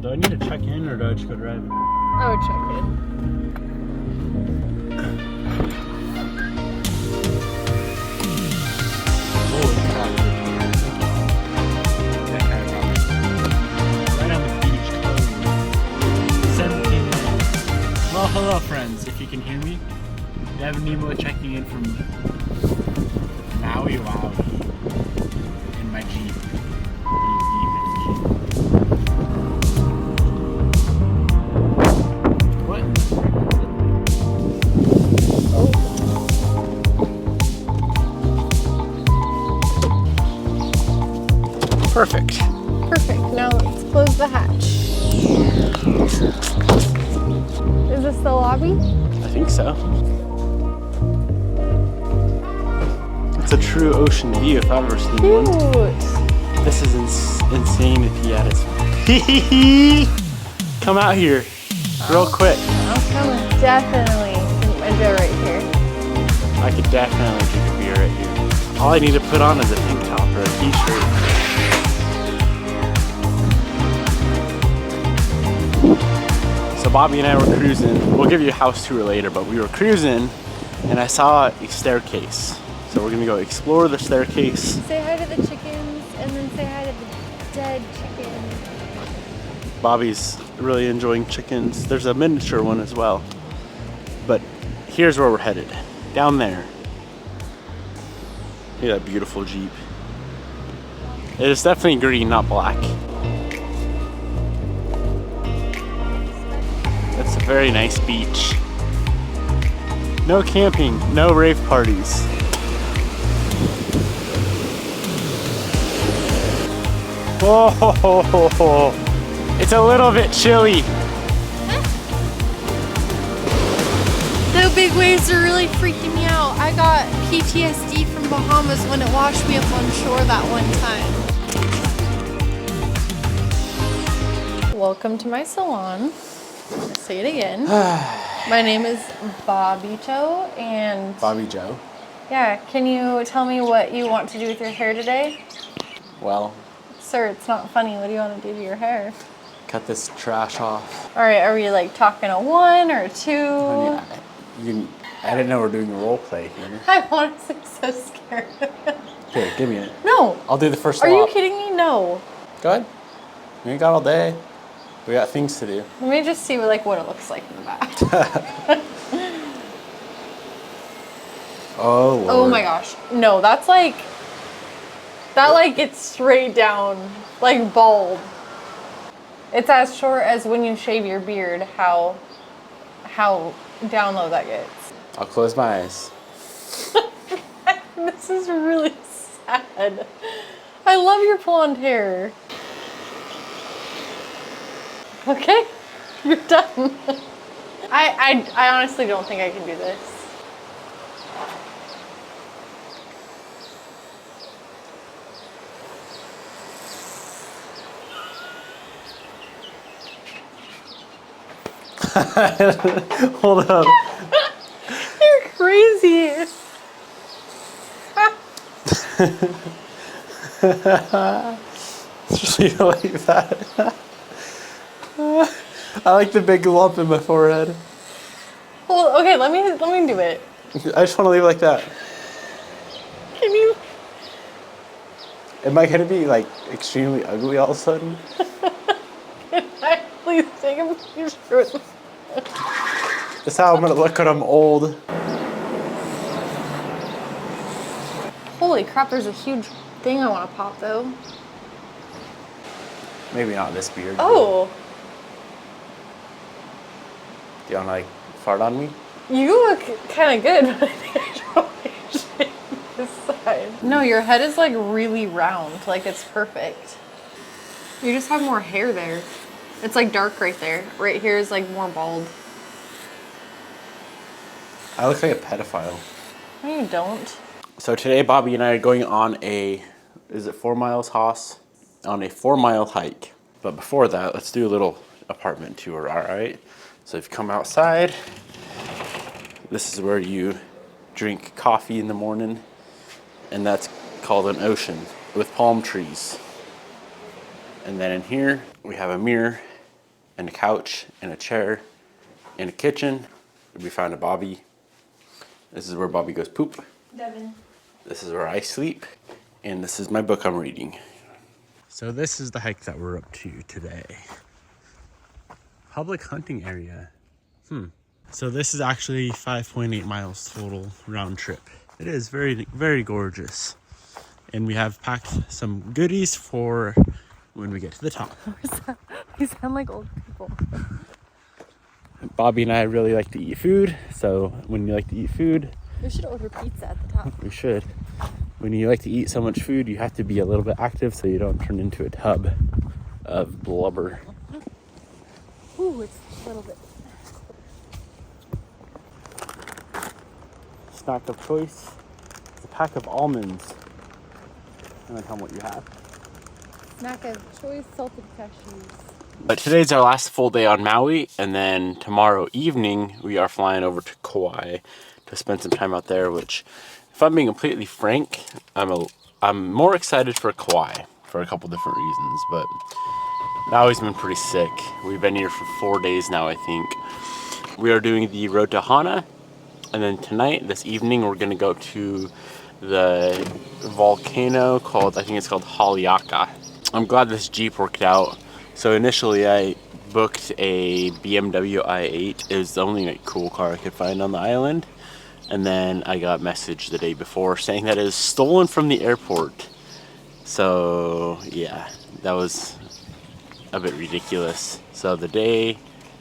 Do I need to check in or do I just go drive? I would check in. Holy crap. That guy probably right on the beach closed. 17 minutes. Well, hello friends, if you can hear me. Devin, Niemela checking in from Maui, in my Jeep. What? Perfect. Perfect. Now let's close the hatch. Is this the lobby? I think so. It's a true ocean view if I've ever seen one. Cute. This is insane if he had it. Come out here, real quick. I'm coming. Definitely drink my beer right here. I could definitely drink a beer right here. All I need to put on is a tank top or a t-shirt. So Bobby and I were cruising. We'll give you a house tour later, but we were cruising and I saw a staircase. So we're gonna go explore the staircase. Say hi to the chickens and then say hi to the dead chickens. Bobby's really enjoying chickens. There's a miniature one as well. But here's where we're headed. Down there. Look at that beautiful Jeep. It is definitely green, not black. It's a very nice beach. No camping, no rave parties. Whoa, it's a little bit chilly. The big waves are really freaking me out. I got PTSD from Bahamas when it washed me up on shore that one time. Welcome to my salon. Say it again. My name is Bobito and... Bobby Joe. Yeah, can you tell me what you want to do with your hair today? Well, Sir, it's not funny. What do you want to do to your hair? cut this trash off. All right, are we like talking a 1 or a 2? I didn't know we're doing a role play here. I'm honestly so scared. Here, give me it. No. I'll do the first Are you lap. kidding me? No. Go ahead. We ain't got all day. We got things to do. Let me just see what it looks like in the back. Oh, Lord. Oh my gosh. No, that's like, that like gets straight down, like bald. It's as short as when you shave your beard, how down low that gets. I'll close my eyes. This is really sad. I love your blonde hair. Okay, you're done. I honestly don't think I can do this. Hold up. You're crazy. Just leave it like that. I like the big lump in my forehead. Well, okay, let me do it. I just want to leave it like that. Can you? Am I gonna be like extremely ugly all of a sudden? Can I please take a picture with me? That's how I'm gonna look when I'm old. Holy crap, there's a huge thing I want to pop though. Maybe not this beard. Oh. Do you wanna like fart on me? You look kind of good, but I think I should probably shave this side. No, your head is like really round, like it's perfect. You just have more hair there. It's like dark right there. Right here is like more bald. I look like a pedophile. No, you don't. So today Bobby and I are going on a, is it 4 miles, Haas? On a 4-mile hike. But before that, let's do a little apartment tour, all right? So if you come outside, this is where you drink coffee in the morning, and that's called an ocean with palm trees. And then in here, we have a mirror and a couch and a chair and a kitchen. We found a Bobby. This is where Bobby goes poop. Devin. This is where I sleep. And this is my book I'm reading. So this is the hike that we're up to today. Public hunting area. So this is actually 5.8 miles total round trip. It is very, very gorgeous. And we have packed some goodies for when we get to the top. We sound like old people. Bobby and I really like to eat food. So when you like to eat food, We should order pizza at the top. we should. When you like to eat so much food, you have to be a little bit active so you don't turn into a tub of blubber. Ooh, it's a little bit. Snack of choice. It's a pack of almonds. And then tell them what you have. Snack of choice salted cashews. But today's our last full day on Maui, and then tomorrow evening we are flying over to Kauai to spend some time out there, which, if I'm being completely frank, I'm more excited for Kauai for a couple different reasons, but Maui's been pretty sick. We've been here for 4 days now, I think. We are doing the road to Hana, and then tonight, this evening, we're gonna go to the volcano I think it's called Haleakala. I'm glad this Jeep worked out. So initially I booked a BMW i8. It was the only cool car I could find on the island. And then I got a message the day before saying that it was stolen from the airport. So yeah, that was a bit ridiculous. So the day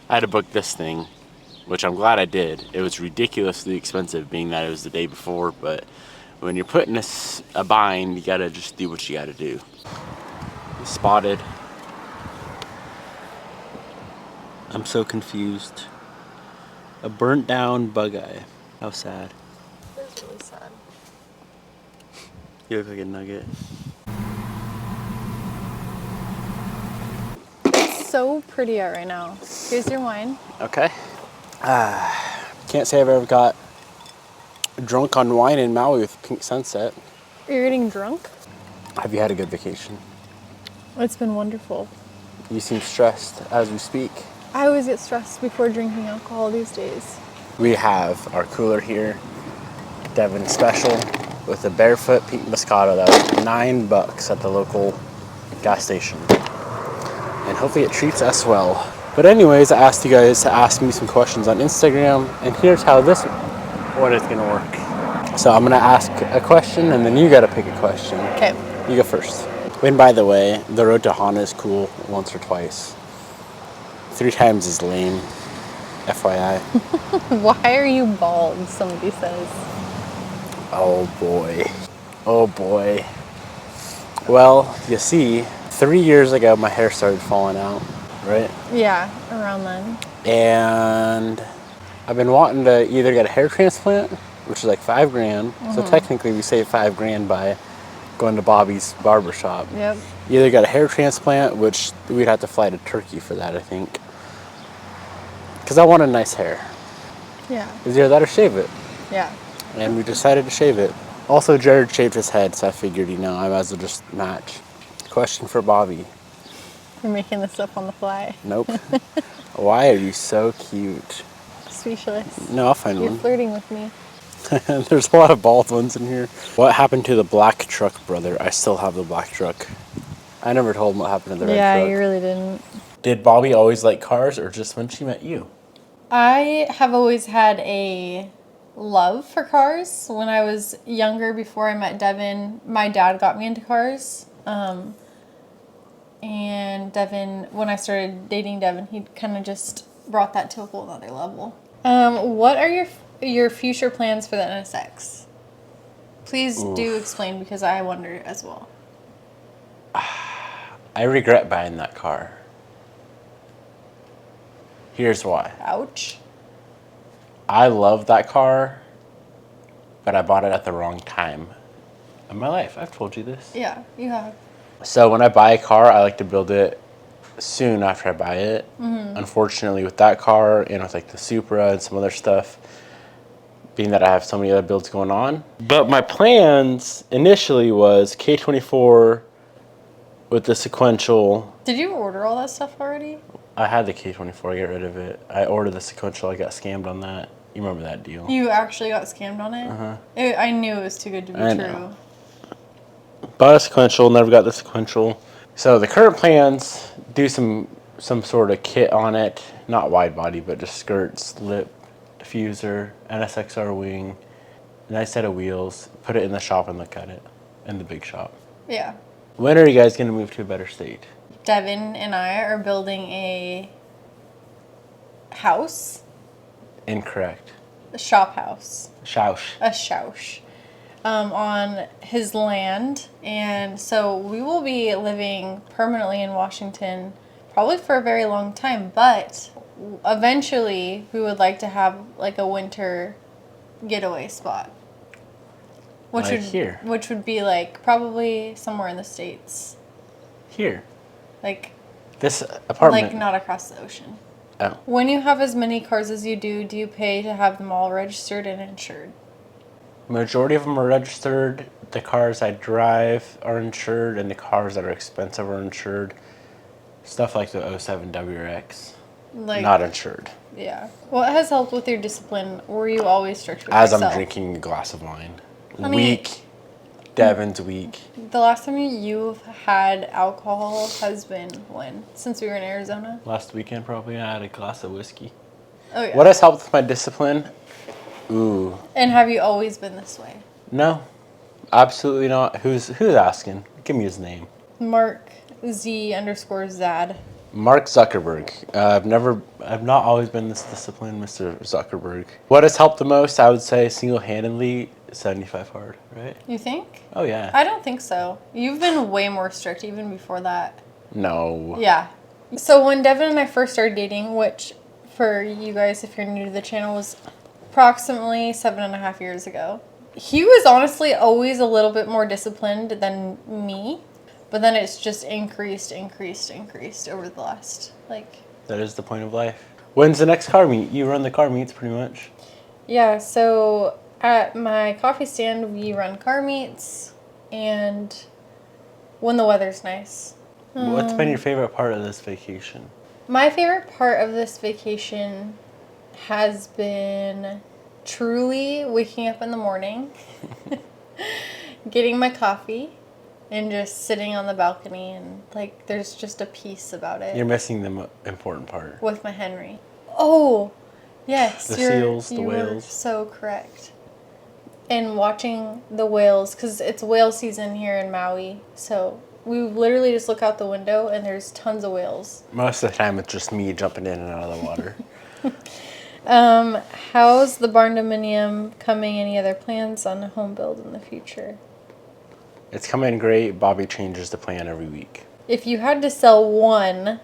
I had to book this thing, which I'm glad I did, it was ridiculously expensive being that it was the day before, but when you're put in a bind, you gotta just do what you gotta do. Spotted. I'm so confused. A burnt down bug eye. How sad. That's really sad. You look like a nugget. It's so pretty out right now. Here's your wine. Okay. Can't say I've ever got drunk on wine in Maui with pink sunset. You're getting drunk? Have you had a good vacation? It's been wonderful. You seem stressed as we speak. I always get stressed before drinking alcohol these days. We have our cooler here, Devin Special, with a barefoot pink Moscato that was $9 at the local gas station. And hopefully it treats us well. But anyways, I asked you guys to ask me some questions on Instagram, and here's how this one is gonna work. So I'm gonna ask a question, and then you gotta pick a question. Okay. You go first. And by the way, the road to Hana is cool once or twice. 3 times is lame, FYI. Why are you bald? Somebody says. Oh boy. Oh boy. Well, you see, 3 years ago my hair started falling out, right? Yeah, around then. And I've been wanting to either get a hair transplant, which is like $5 grand. So technically we saved $5 grand by going to Bobby's barbershop. Yep. Either got a hair transplant, which we'd have to fly to Turkey for that, I think. Because I wanted nice hair. Yeah. It's either that or shave it. Yeah. And we decided to shave it. Also, Jared shaved his head, so I figured, I might as well just match. Question for Bobby. You're making this up on the fly. Nope. Why are you so cute? Speechless. No, I'll find You're one. flirting with me. There's a lot of bald ones in here. What happened to the black truck, brother? I still have the black truck. I never told him what happened to the red Yeah, truck. you really didn't. Did Bobby always like cars, or just when she met you? I have always had a love for cars. When I was younger, before I met Devin, my dad got me into cars. And Devin, when I started dating Devin, he kind of just brought that to a whole other level. What are your future plans for the NSX? Please do explain, because I wonder as well. I regret buying that car. Here's why. Ouch. I love that car, but I bought it at the wrong time in my life. I've told you this. Yeah, you have. So when I buy a car, I like to build it soon after I buy it. Unfortunately, with that car and with like the Supra and some other stuff, being that I have so many other builds going on. But my plans initially was K24 with the sequential. Did you order all that stuff already? I had the K24, I get rid of it. I ordered the sequential, I got scammed on that. You remember that deal? You actually got scammed on it? Uh-huh. I knew it was too good to be I true. know. Bought a sequential, never got the sequential. So the current plans, do some sort of kit on it. Not wide body, but just skirts, lip, diffuser, NSXR wing, nice set of wheels. Put it in the shop and look at it. In the big shop. Yeah. When are you guys going to move to a better state? Devin and I are building a house. Incorrect. A shop house. Shaush. A shaush. On his land. And so we will be living permanently in Washington probably for a very long time. But eventually we would like to have like a winter getaway spot. Which would be like probably somewhere in the States. Here. Like this apartment. Like not across the ocean. Oh. When you have as many cars as you do you pay to have them all registered and insured? Majority of them are registered. The cars I drive are insured, and the cars that are expensive are insured. Stuff like the 07 WRX, not insured. Yeah. What has helped with your discipline? Were you always strict with As yourself? I'm drinking a glass of wine. Honey, weak. Devin's weak. The last time you've had alcohol has been when? Since we were in Arizona? Last weekend probably I had a glass of whiskey. Oh yeah. What has helped with my discipline? Ooh. And have you always been this way? No. Absolutely not. Who's asking? Give me his name. Mark Z_Zad. Mark Zuckerberg. I've not always been this disciplined, Mr. Zuckerberg. What has helped the most? I would say single-handedly 75 hard, right? You think? Oh yeah. I don't think so. You've been way more strict even before that. No. Yeah. So when Devin and I first started dating, which for you guys, if you're new to the channel, was approximately 7.5 years ago, he was honestly always a little bit more disciplined than me. But then it's just increased over the last, That is the point of life. When's the next car meet? You run the car meets pretty much. Yeah, so at my coffee stand, we run car meets, and when the weather's nice. What's been your favorite part of this vacation? My favorite part of this vacation has been truly waking up in the morning, getting my coffee, and just sitting on the balcony, and there's just a peace about it. You're missing the important part. With my Henry. Oh, yes. The seals, the whales. Were so correct. And watching the whales, because it's whale season here in Maui, so we literally just look out the window and there's tons of whales. Most of the time it's just me jumping in and out of the water. How's the barn dominium coming? Any other plans on a home build in the future? It's coming great. Bobby changes the plan every week. If you had to sell one,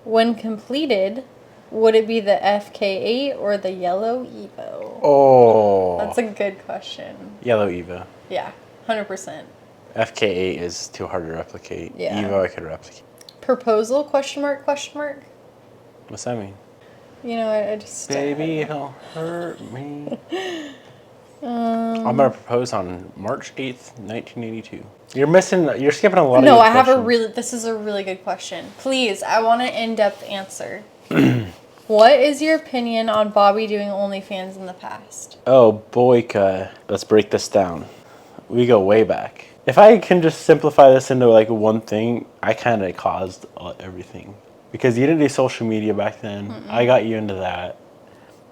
when completed, would it be the FK8 or the yellow Evo? Oh. That's a good question. Yellow Evo. Yeah, 100%. FK8 is too hard to replicate. Yeah. Evo I could replicate. Proposal, ? What's that mean? You know, I just... Baby, don't hurt me. I'm going to propose on March 8th, 1982. You're skipping a lot of No, good I have questions. this is a really good question. Please, I want an in-depth answer. What is your opinion on Bobby doing OnlyFans in the past? Oh, boyka. Let's break this down. We go way back. If I can just simplify this into one thing, I kind of caused everything. Because you didn't do social media back then. Mm-mm. I got you into that.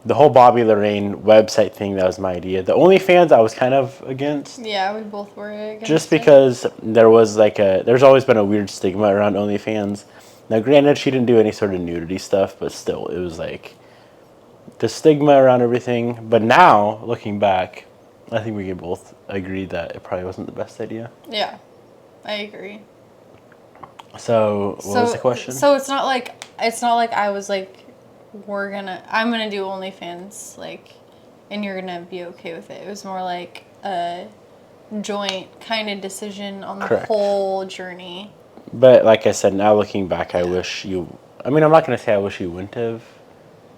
The whole Bobby Lorraine website thing, that was my idea. The OnlyFans I was kind of against. Yeah, we both were against just because there was there's always been a weird stigma around OnlyFans. Now granted, she didn't do any sort of nudity stuff, but still, it was the stigma around everything. But now, looking back, I think we can both agree that it probably wasn't the best idea. Yeah, I agree. So, what was the question? So it's not like I was I'm gonna do OnlyFans, and you're gonna be okay with it. It was more like a joint kind of decision on the Correct. whole journey. But like I said, now looking back, I wish you... I'm not going to say I wish you wouldn't have.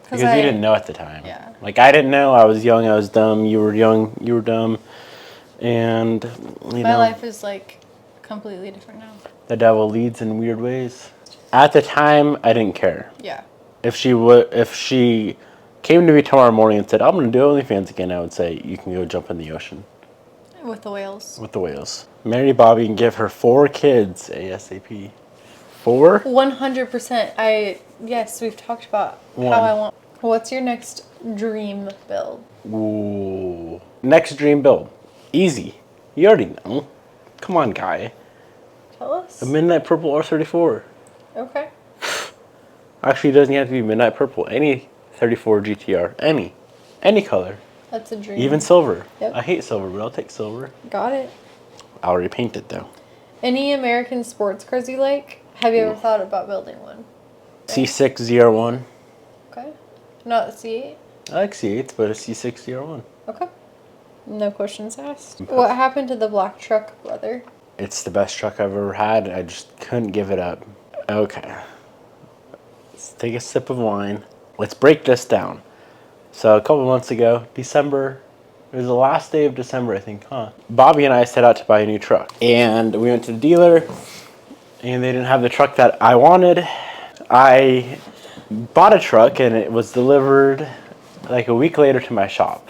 Because you didn't know at the time. Yeah. I didn't know. I was young. I was dumb. You were young. You were dumb. And, My life is, completely different now. The devil leads in weird ways. At the time, I didn't care. Yeah. If she came to me tomorrow morning and said, I'm going to do OnlyFans again, I would say, you can go jump in the ocean. With the whales. With the whales. Marry Bobby and give her 4 kids ASAP. 4? 100%. Yes, we've talked about how I want. What's your next dream build? Ooh. Next dream build. Easy. You already know. Come on, guy. Tell us. A midnight purple R34. Okay. Actually, it doesn't have to be midnight purple. Any 34 GTR. Any color. That's a dream. Even silver. Yep. I hate silver, but I'll take silver. Got it. I'll repaint it though. Any American sports cars you like? Have you ever thought about building one? C6 ZR1. Okay. Not the C8? I like C8s, but a C6 ZR1. Okay. No questions asked. What happened to the black truck, brother? It's the best truck I've ever had. I just couldn't give it up. Okay. Let's take a sip of wine. Let's break this down. So a couple months ago, December, it was the last day of December, I think, huh? Bobby and I set out to buy a new truck. And we went to the dealer, and they didn't have the truck that I wanted. I bought a truck, and it was delivered like a week later to my shop.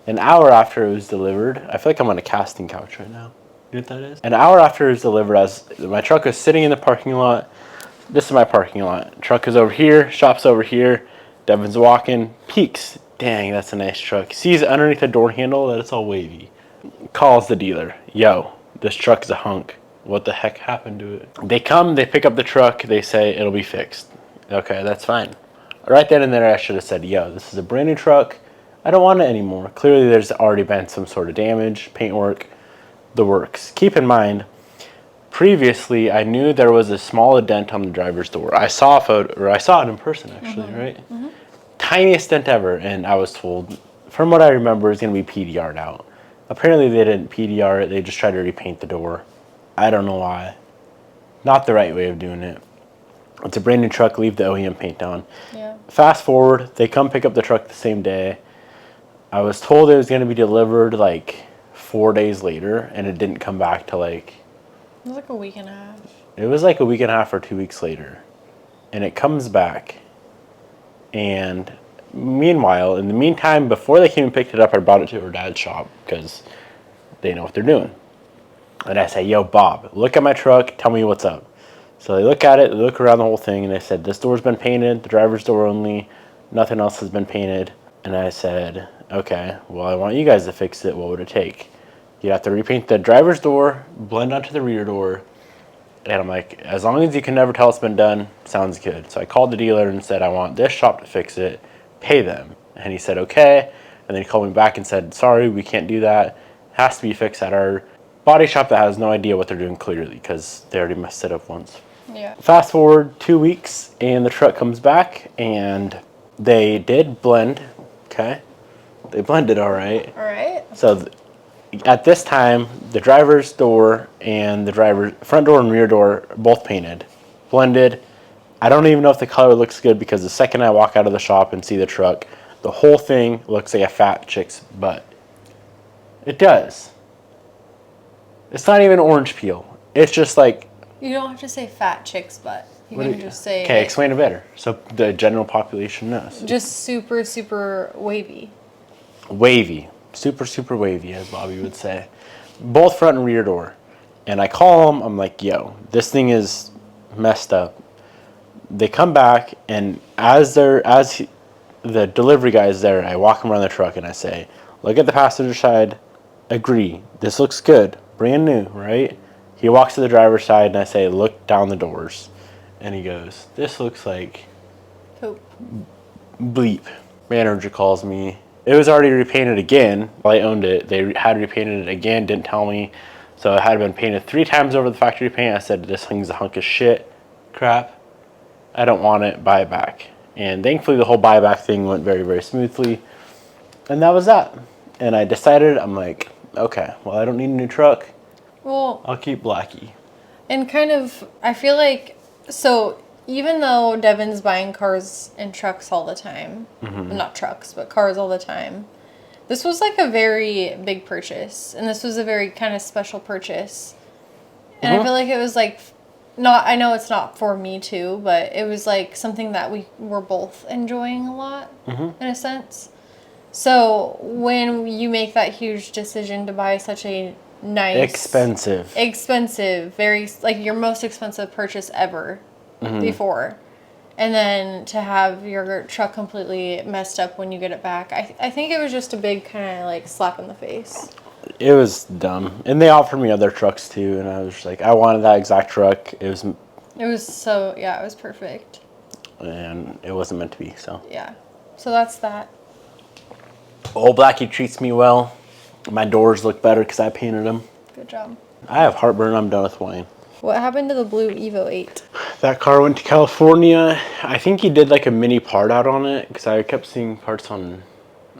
An hour after it was delivered, I feel like I'm on a casting couch right now. You know what that is? An hour after it was delivered, as my truck was sitting in the parking lot. This is my parking lot. Truck is over here, shop's over here. Devin's walking, peeks. Dang, that's a nice truck. Sees underneath the door handle that it's all wavy. Calls the dealer. Yo, this truck is a hunk. What the heck happened to it? They come, they pick up the truck, they say it'll be fixed. Okay, that's fine. Right then and there, I should have said, yo, this is a brand new truck. I don't want it anymore. Clearly, there's already been some sort of damage, paintwork, the works. Keep in mind, previously, I knew there was a small dent on the driver's door. I saw a photo, or I saw it in person, actually, right? Mm-hmm. Tiniest dent ever, and I was told, from what I remember, it's going to be PDR'd out. Apparently, they didn't PDR it. They just tried to repaint the door. I don't know why. Not the right way of doing it. It's a brand new truck. Leave the OEM paint on. Yeah. Fast forward, they come pick up the truck the same day. I was told it was going to be delivered like 4 days later, and it didn't come back till like... It was like a week and a half. It was like a week and a half or 2 weeks later. And it comes back. And meanwhile, in the meantime, before they came and picked it up, I brought it to her dad's shop because they know what they're doing. And I say, yo, Bob, look at my truck. Tell me what's up. So they look at it, they look around the whole thing, and they said, this door's been painted, the driver's door only, nothing else has been painted. And I said, okay, well, I want you guys to fix it. What would it take? You'd have to repaint the driver's door, blend onto the rear door. And I'm like, as long as you can never tell it's been done, sounds good. So I called the dealer and said, I want this shop to fix it, pay them. And he said, okay. And then he called me back and said, sorry, we can't do that. It has to be fixed at our body shop that has no idea what they're doing clearly because they already messed it up once. Yeah. Fast forward 2 weeks and the truck comes back and they did blend. Okay. They blended all right. All right. So at this time, the driver's door and the driver's front door and rear door both painted, blended. I don't even know if the color looks good because the second I walk out of the shop and see the truck, the whole thing looks like a fat chick's butt. It does. It's not even orange peel. It's just like... You don't have to say fat chick's butt. You can just say... Okay, explain it better so the general population knows. Just super, super wavy. Wavy. Super, super wavy, as Bobby would say. Both front and rear door. And I call them, I'm like, yo, this thing is messed up. They come back, and as the delivery guy is there, I walk him around the truck and I say, look at the passenger side, agree, this looks good, brand new, right? He walks to the driver's side and I say, look down the doors. And he goes, this looks like Poop. bleep. Manager calls me. It was already repainted again. Well, I owned it. They had repainted it again, didn't tell me. So it had been painted 3 times over the factory paint. I said, this thing's a hunk of shit. Crap. I don't want it. Buy it back. And thankfully, the whole buyback thing went very, very smoothly. And that was that. And I decided, I'm like, okay, well, I don't need a new truck. Well, I'll keep Blackie. and kind of, I feel like, so even though Devin's buying cars and trucks all the time, not trucks, but cars all the time, this was like a very big purchase. And this was a very kind of special purchase. And I feel like it was like not, I know it's not for me too, but it was like something that we were both enjoying a lot in a sense. So when you make that huge decision to buy such a nice, expensive, very like your most expensive purchase ever before, and then to have your truck completely messed up when you get it back, I think it was just a big kind of like slap in the face. It was dumb, and they offered me other trucks too, and I was just like, I wanted that exact truck. It was so, yeah, it was perfect. And it wasn't meant to be, so. Yeah. So that's that. Old Blackie treats me well. My doors look better because I painted them. Good job. I have heartburn. I'm done with wine. What happened to the blue Evo 8? That car went to California. I think he did like a mini part out on it because I kept seeing parts on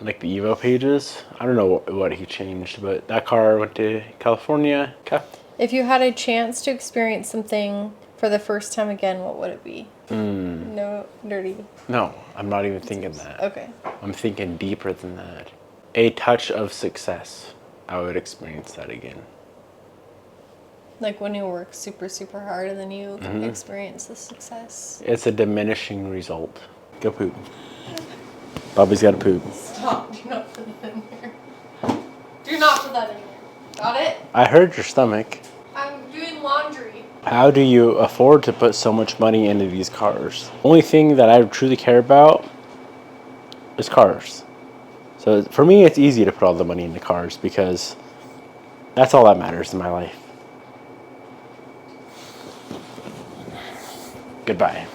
like the Evo pages. I don't know what he changed, but that car went to California. Okay. If you had a chance to experience something for the first time again, what would it be? No dirty. No, I'm not even thinking that. Okay. I'm thinking deeper than that. A touch of success. I would experience that again. Like when you work super, super hard and then you experience the success. It's a diminishing result. Go poop. Bobby's got to poop. Stop. Do not put that in there. Do not put that in there. Got it? I heard your stomach. I'm doing laundry. How do you afford to put so much money into these cars? Only thing that I truly care about is cars. So for me, it's easy to put all the money into cars because that's all that matters in my life. Goodbye.